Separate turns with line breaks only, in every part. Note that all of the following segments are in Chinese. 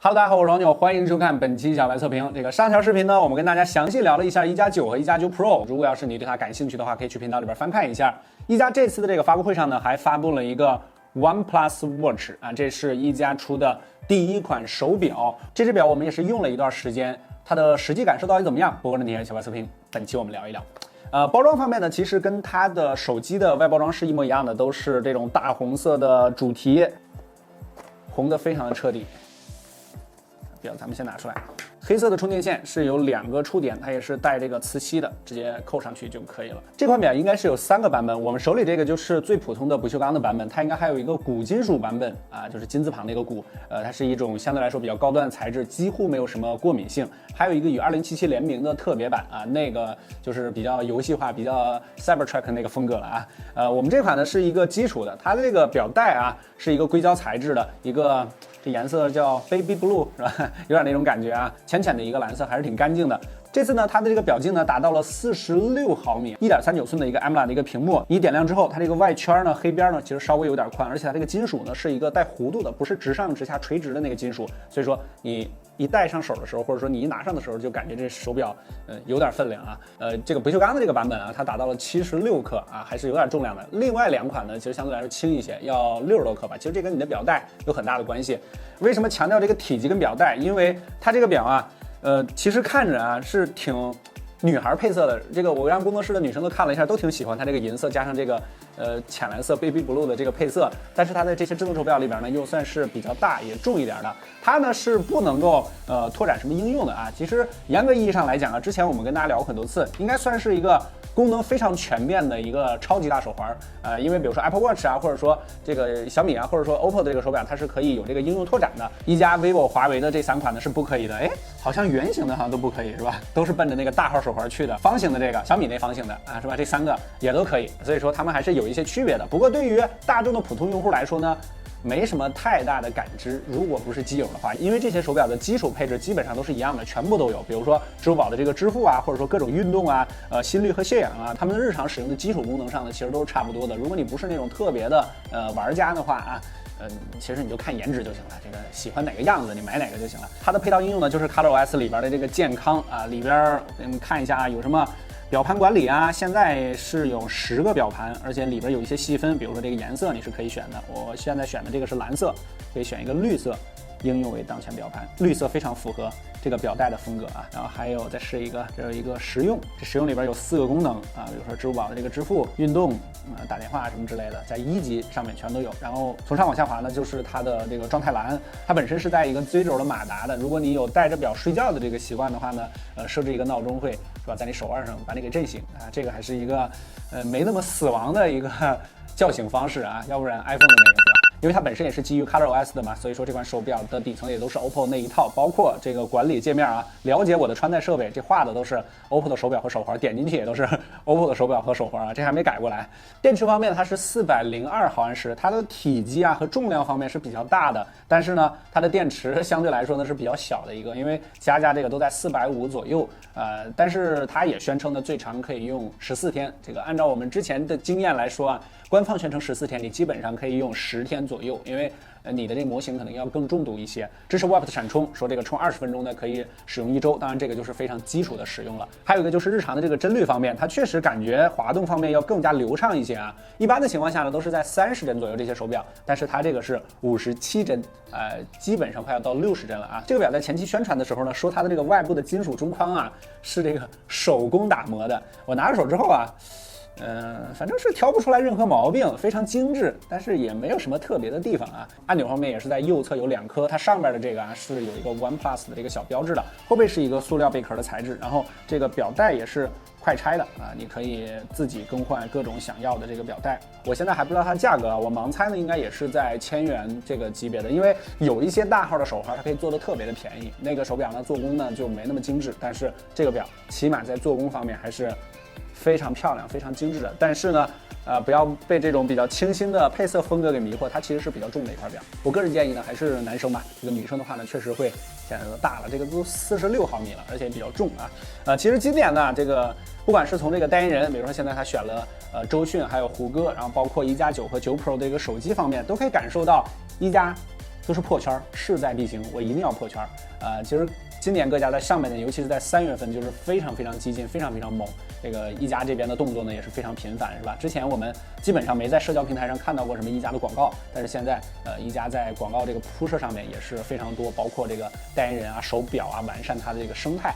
Hello， 大家好，我是王牛，欢迎收看本期小白测评。上条视频呢，我们跟大家详细聊了一下一加9和一加9 Pro。如果要是你对它感兴趣的话，可以去频道里边翻看一下。一加这次的发布会上呢，还发布了一个 OnePlus Watch 啊，这是一加出的第一款手表。这只表我们也是用了一段时间，它的实际感受到底怎么样？不过呢，你小白测评，本期我们聊一聊。包装方面呢，其实跟它的手机的外包装是一模一样的，都是这种大红色的主题，红的非常的彻底。表咱们先拿出来，黑色的充电线是有2个触点，它也是带这个磁吸的，直接扣上去就可以了。这款表应该是有3个版本，我们手里这个就是最普通的不锈钢的版本，它应该还有一个钴金属版本啊，就是金字旁那个钴，它是一种相对来说比较高端的材质，几乎没有什么过敏性。还有一个与2077联名的特别版啊，那个就是比较游戏化、比较 Cybertruck 那个风格了啊。我们这款呢是一个基础的，它的这个表带啊是一个硅胶材质的一个。这颜色叫 Baby Blue 是吧？有点那种感觉啊，浅浅的一个蓝色，还是挺干净的。这次呢，它的这个表径呢达到了46毫米，1.39寸的一个 AMOLED 的一个屏幕。你点亮之后，它这个外圈呢，黑边呢其实稍微有点宽，而且它这个金属呢是一个带弧度的，不是直上直下垂直的那个金属，所以说你一戴上手的时候，或者说你一拿上的时候，就感觉这手表有点分量啊。这个不锈钢的这个版本啊，它达到了76克啊，还是有点重量的。另外2款呢，其实相对来说轻一些，要60多克吧。其实这跟你的表带有很大的关系。为什么强调这个体积跟表带？因为它这个表啊，其实看着啊是挺女孩配色的。这个我让工作室的女生都看了一下，都挺喜欢它这个银色加上这个浅蓝色 Baby Blue 的这个配色。但是它在这些智能手表里边呢，又算是比较大也重一点的。它呢是不能够拓展什么应用的啊。其实严格意义上来讲啊，之前我们跟大家聊过很多次，应该算是一个功能非常全面的一个超级大手环。因为比如说 Apple Watch 啊，或者说这个小米啊，或者说 OPPO 的这个手表，它是可以有这个应用拓展的。一加、vivo、华为的这3款呢是不可以的。哎，好像圆形的好像都不可以是吧？都是奔着那个大号手环去的。方形的这个小米那方形的啊是吧？这3个也都可以。所以说它们还是有一些区别的。不过对于大众的普通用户来说呢，没什么太大的感知，如果不是基友的话，因为这些手表的基础配置基本上都是一样的，全部都有。比如说支付宝的这个支付啊，或者说各种运动啊、心率和血氧啊，他们日常使用的基础功能上呢，其实都是差不多的。如果你不是那种特别的玩家的话啊，其实你就看颜值就行了，这个喜欢哪个样子你买哪个就行了。它的配套应用呢，就是 ColorOS 里边的这个健康啊，里边我们看一下啊，有什么表盘管理啊，现在是有10个表盘，而且里边有一些细分，比如说这个颜色你是可以选的，我现在选的这个是蓝色，可以选一个绿色，应用为当前表盘，绿色非常符合这个表带的风格啊。然后还有再试一个，这有一个实用，这实用里边有4个功能啊，比如说支付宝的这个支付、运动、打电话什么之类的，在1级上面全都有。然后从上往下滑呢，就是它的这个状态栏，它本身是带一个追轴的马达的。如果你有带着表睡觉的这个习惯的话呢，设置一个闹钟会是吧，在你手腕上把你给震醒啊，这个还是一个没那么死亡的一个叫醒方式啊，要不然 iPhone 的那个是吧？因为它本身也是基于 ColorOS 的嘛，所以说这款手表的底层也都是 OPPO 那一套，包括这个管理界面啊，了解我的穿戴设备，这画的都是 OPPO 的手表和手环，点进去也都是 OPPO 的手表和手环啊，这还没改过来。电池方面它是402毫安时，它的体积啊和重量方面是比较大的，但是呢，它的电池相对来说呢是比较小的一个，因为加这个都在450左右，但是它也宣称呢最长可以用14天，这个按照我们之前的经验来说啊，官方宣称14天，你基本上可以用10天左右，因为你的这个模型可能要更重度一些，支持 WAP 的闪充，说这个充20分钟呢可以使用1周，当然这个就是非常基础的使用了。还有一个就是日常的这个帧率方面，它确实感觉滑动方面要更加流畅一些啊。一般的情况下呢都是在30帧左右这些手表，但是它这个是57帧，基本上快要到60帧了啊。这个表在前期宣传的时候呢，说它的这个外部的金属中框啊是这个手工打磨的，我拿着手之后啊。反正是挑不出来任何毛病，非常精致，但是也没有什么特别的地方啊。按钮方面也是在右侧有2颗，它上边的这个啊是有一个 OnePlus 的这个小标志的，后背是一个塑料贝壳的材质，然后这个表带也是快拆的啊，你可以自己更换各种想要的这个表带。我现在还不知道它的价格啊，我盲猜呢应该也是在1000元这个级别的，因为有一些大号的手环它可以做的特别的便宜，那个手表呢做工呢就没那么精致，但是这个表起码在做工方面还是非常漂亮、非常精致的。但是呢，不要被这种比较清新的配色风格给迷惑，它其实是比较重的一块表。我个人建议呢，还是男生吧，这个女生的话呢，确实会显得大了，这个都46毫米了，而且比较重啊。其实今年呢，这个不管是从这个代言人，比如说现在他选了周迅还有胡歌，然后包括1加9和9 Pro 这个手机方面，都可以感受到1加都是破圈，势在必行，我一定要破圈。其实今年各家在上半年，尤其是在3月份，就是非常激进，非常猛。这个一加这边的动作呢也是非常频繁，是吧？之前我们基本上没在社交平台上看到过什么一加的广告，但是现在一加在广告这个铺设上面也是非常多，包括这个代言人啊、手表啊，完善它的这个生态。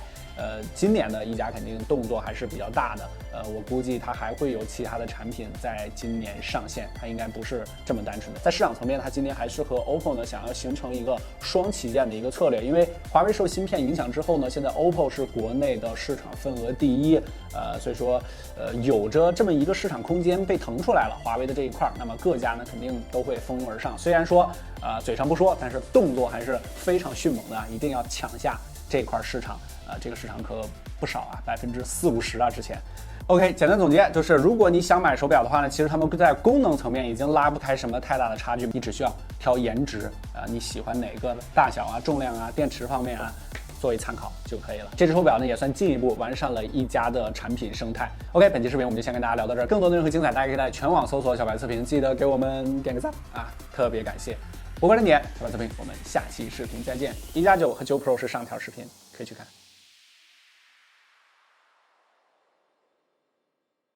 今年的一加肯定动作还是比较大的，我估计它还会有其他的产品在今年上线，它应该不是这么单纯的。在市场层面，它今年还是和 OPPO 呢想要形成一个双旗舰的一个策略，因为华为受芯片影响之后呢，现在 OPPO 是国内的市场份额第一，所以说有着这么一个市场空间被腾出来了，华为的这一块，那么各家呢肯定都会蜂拥而上。虽然说嘴上不说，但是动作还是非常迅猛的，一定要抢下这块市场。这个市场可不少啊，40%-50%啊，之前。OK， 简单总结就是，如果你想买手表的话呢，其实他们在功能层面已经拉不开什么太大的差距，你只需要挑颜值你喜欢哪个大小啊、重量啊、电池方面啊，作为参考就可以了。这只手表呢也算进一步完善了一加的产品生态。OK， 本期视频我们就先跟大家聊到这儿，更多内容和精彩，大家可以在全网搜索小白测评，记得给我们点个赞啊，特别感谢。我关注点小白测评，我们下期视频再见。1+9和9 Pro 是上条视频，可以去看。